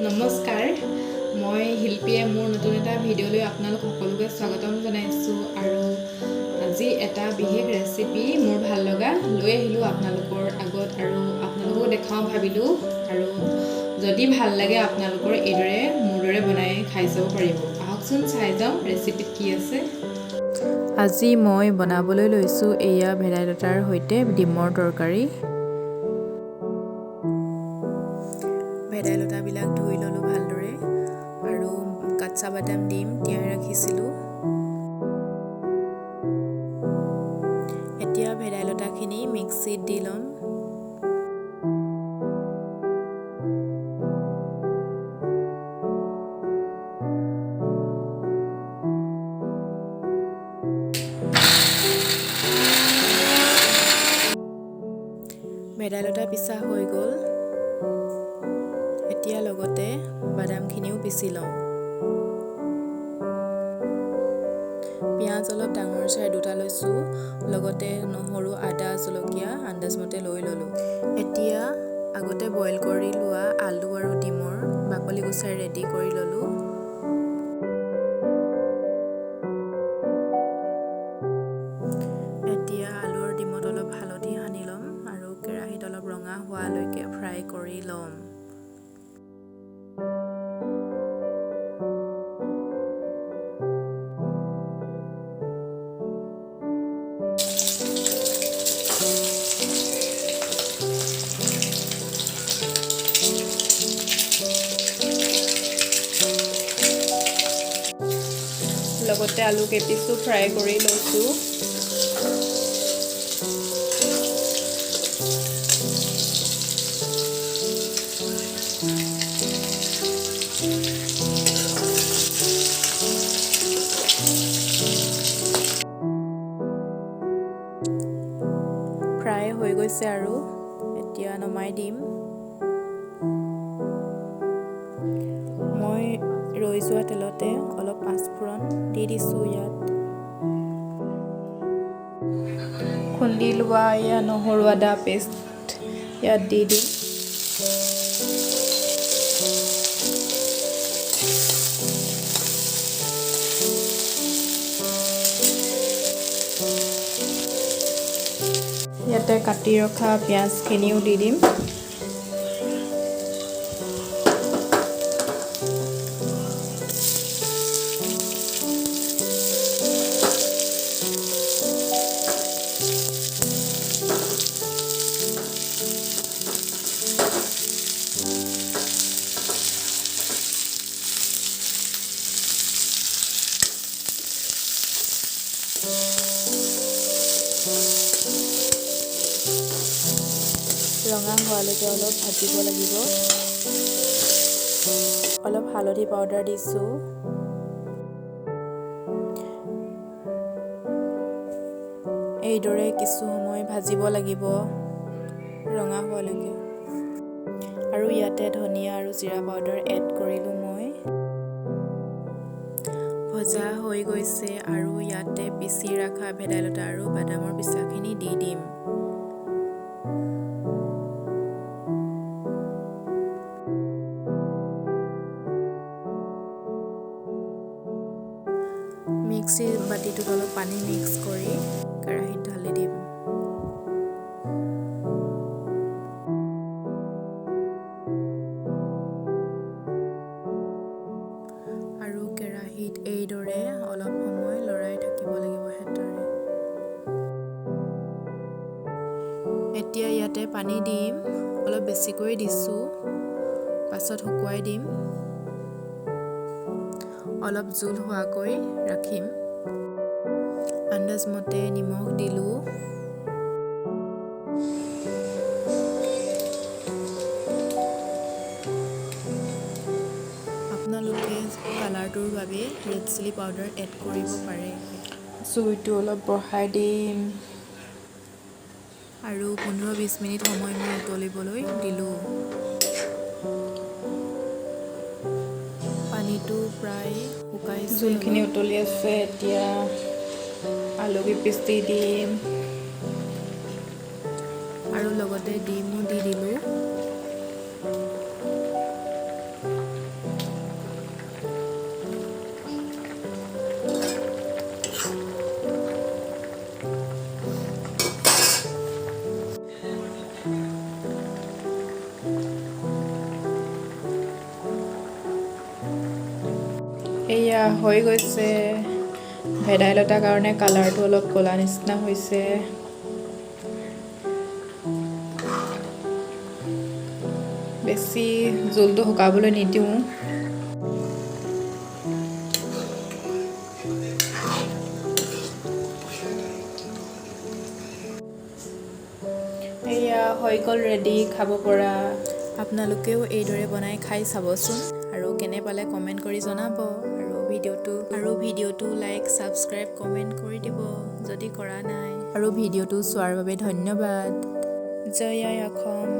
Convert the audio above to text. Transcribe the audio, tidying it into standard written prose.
নমস্কাৰ, মই শিল্পীয়ে মোৰ নতুন এটা ভিডিঅ'লৈ আপোনালোক সকলোকে স্বাগতম জনাইছোঁ আৰু আজি এটা বিশেষ ৰেচিপি মোৰ ভাল লগা লৈ আহিলোঁ আপোনালোকৰ আগত আৰু আপোনালোককো দেখাওঁ ভাবিলোঁ আৰু যদি ভাল লাগে আপোনালোকৰ এইদৰে মোৰ দৰে বনাই খাই চাব পাৰিব। আহকচোন চাই যাওঁ ৰেচিপিত কি আছে। আজি মই বনাবলৈ লৈছোঁ এয়া ভেদাইলতাৰ সৈতে ডিমৰ তৰকাৰী। ভেদাইলতাবিলাক ধুই ল'লোঁ ভালদৰে আৰু কাঁচা বাদাম দিম তিয়াই ৰাখিছিলোঁ। এতিয়া ভেদাইলতাখিনি মিক্সিত দি ল'ম। ভেদাইলতা পিছা হৈ গ'ল। এতিয়া লগতে বাদামখিনিও পিচি লওঁ। পিঁয়াজ অলপ ডাঙৰ চাই দুটা লৈছোঁ, লগতে নহৰু, আদা, জলকীয়া আন্দাজমতে লৈ ল'লোঁ। এতিয়া আগতে বইল কৰি লোৱা আলু আৰু ডিমৰ বাকলি গুচাই ৰেডি কৰি ল'লোঁ। এতিয়া আলু আৰু ডিমত অলপ হালধি সানি ল'ম আৰু কেৰাহীত অলপ ৰঙা হোৱালৈকে ফ্ৰাই কৰি ল'ম। লগতে আলু কেইপিচো ফ্ৰাই কৰি লৈছোঁ। ফ্ৰাই হৈ গৈছে আৰু এতিয়া নমাই দিম। মই ৰৈ যোৱা তেলতে অলপ পাঁচফোৰণ দি দিছোঁ ইয়াত। খুন্দি লোৱা এয়া নহৰু আদা পেষ্ট ইয়াত দি দিম। ইয়াতে কাটি ৰখা পিঁয়াজখিনিও দি দিম। ৰঙা হোৱালৈকে অলপ ভাজিব লাগিব। অলপ হালধি পাউডাৰ দিছোঁ। এইদৰে কিছু সময় ভাজিব লাগিব ৰঙা হোৱালৈকে। আৰু ইয়াতে ধনিয়া আৰু জিৰা পাউডাৰ এড কৰিলোঁ মই। ভজা হৈ গৈছে আৰু ইয়াতে পিচি ৰখা ভেদাইলতা আৰু বাদামৰ পিচাখিনি দি দিম। মিক্সিৰ বাতিটোত অলপ পানী মিক্স কৰি কেৰাহীত ঢালি দিম। আৰু কেৰাহীত এইদৰে অলপ সময় লৰাই থাকিব লাগিব হেতাৰে। এতিয়া ইয়াতে পানী দিম, অলপ বেছিকৈ দিছোঁ, পাছত শুকুৱাই দিম। অলপ জোল হোৱাকৈ ৰাখিম। আন্দাজমতে নিমখ দিলোঁ। আপোনালোকে কালাৰটোৰ বাবে ৰেড চিলি পাউডাৰ এড কৰিব পাৰে। জুইটো অলপ বঢ়াই দিম আৰু 15-20 মিনিট সময় মই উতলিবলৈ দিলোঁ। পানীটো প্ৰায় শুকাইছে। জোলখিনি উতলি আছে। এতিয়া আলু কেইপিচ দি দিম আৰু লগতে ডিমো দি দিলোঁ। এয়া হৈ গৈছে ভেদাইলতাৰ কাৰণে কালাৰটো অলপ ক'লা নিচিনা হৈছে বেছি জোলটো শুকাবলৈ নিদিওঁ এয়া হৈ গ'ল ৰেডি খাব পৰা আপোনালোকেও এইদৰে বনাই খাই চাবচোন আৰু কেনে পালে কমেণ্ট কৰি জনাব আৰু ভিডিঅ'টো লাইক ছাবস্ক্ৰাইব কমেণ্ট কৰি দিব যদি কৰা নাই আৰু ভিডিঅ'টো চোৱাৰ বাবে ধন্যবাদ জয় আই অসম।